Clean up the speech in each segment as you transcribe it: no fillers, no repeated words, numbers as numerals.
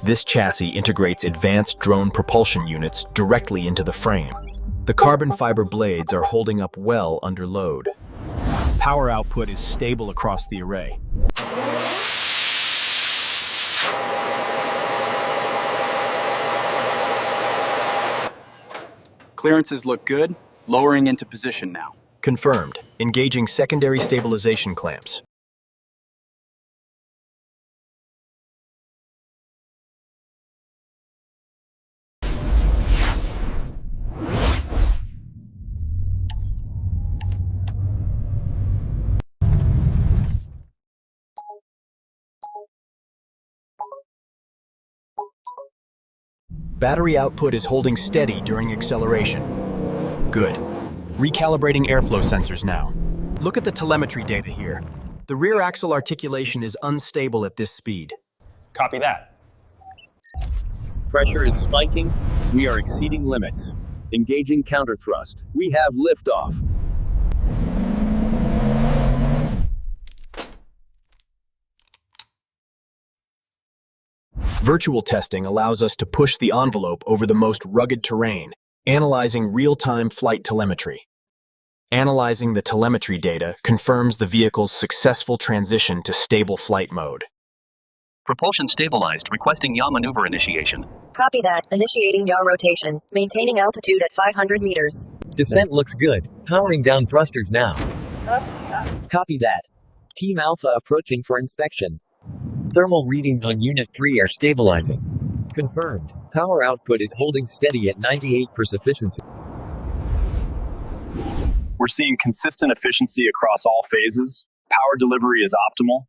This chassis integrates advanced drone propulsion units directly into the frame. The carbon fiber blades are holding up well under load. Power output is stable across the array. Clearances look good. Lowering into position now. Confirmed. Engaging secondary stabilization clamps. Battery output is holding steady during acceleration. Good. Recalibrating airflow sensors now. Look at the telemetry data here. The rear axle articulation is unstable at this speed. Copy that. Pressure is spiking. We are exceeding limits. Engaging counter thrust. We have liftoff. Virtual testing allows us to push the envelope over the most rugged terrain, analyzing real-time flight telemetry. Analyzing the telemetry data confirms the vehicle's successful transition to stable flight mode. Propulsion stabilized, requesting yaw maneuver initiation. Copy that. Initiating yaw rotation. Maintaining altitude at 500 meters. Descent looks good. Powering down thrusters now. Copy that. Team Alpha approaching for inspection. Thermal readings on Unit 3 are stabilizing. Confirmed. Power output is holding steady at 98% efficiency. We're seeing consistent efficiency across all phases. Power delivery is optimal.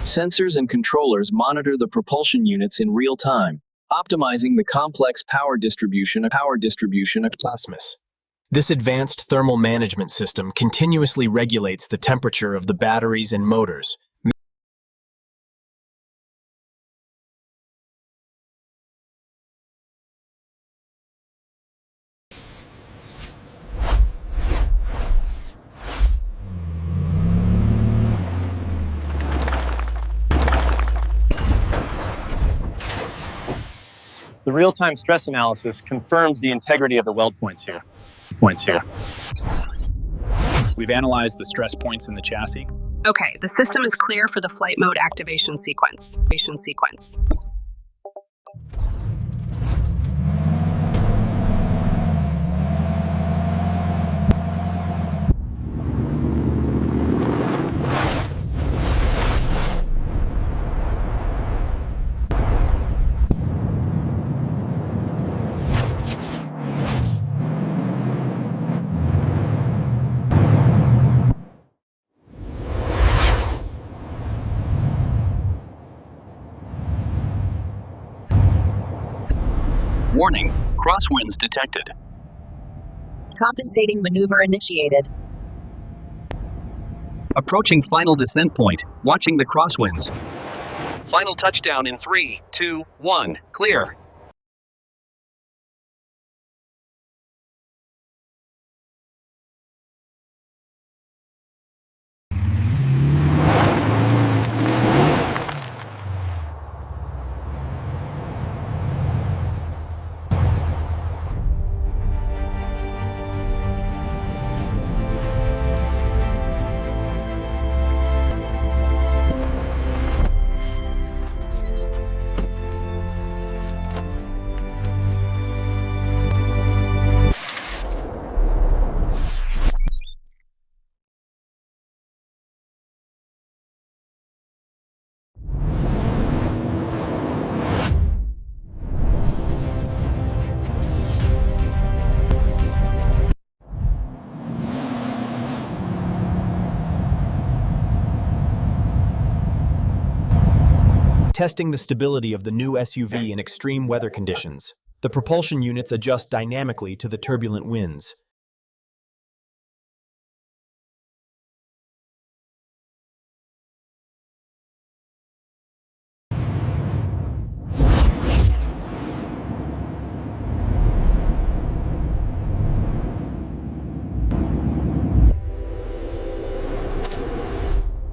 Sensors and controllers monitor the propulsion units in real time, optimizing the complex power distribution of Plasmus. This advanced thermal management system continuously regulates the temperature of the batteries and motors. The real-time stress analysis confirms the integrity of the weld points here. We've analyzed the stress points in the chassis. Okay, the system is clear for the flight mode activation sequence. Warning, crosswinds detected. Compensating maneuver initiated. Approaching final descent point, watching the crosswinds. Final touchdown in 3, 2, 1, clear. Testing the stability of the new SUV in extreme weather conditions. The propulsion units adjust dynamically to the turbulent winds.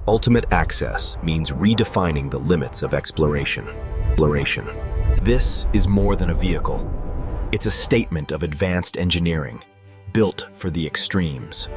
Ultimate access means redefining the limits of exploration. This is more than a vehicle. It's a statement of advanced engineering, built for the extremes.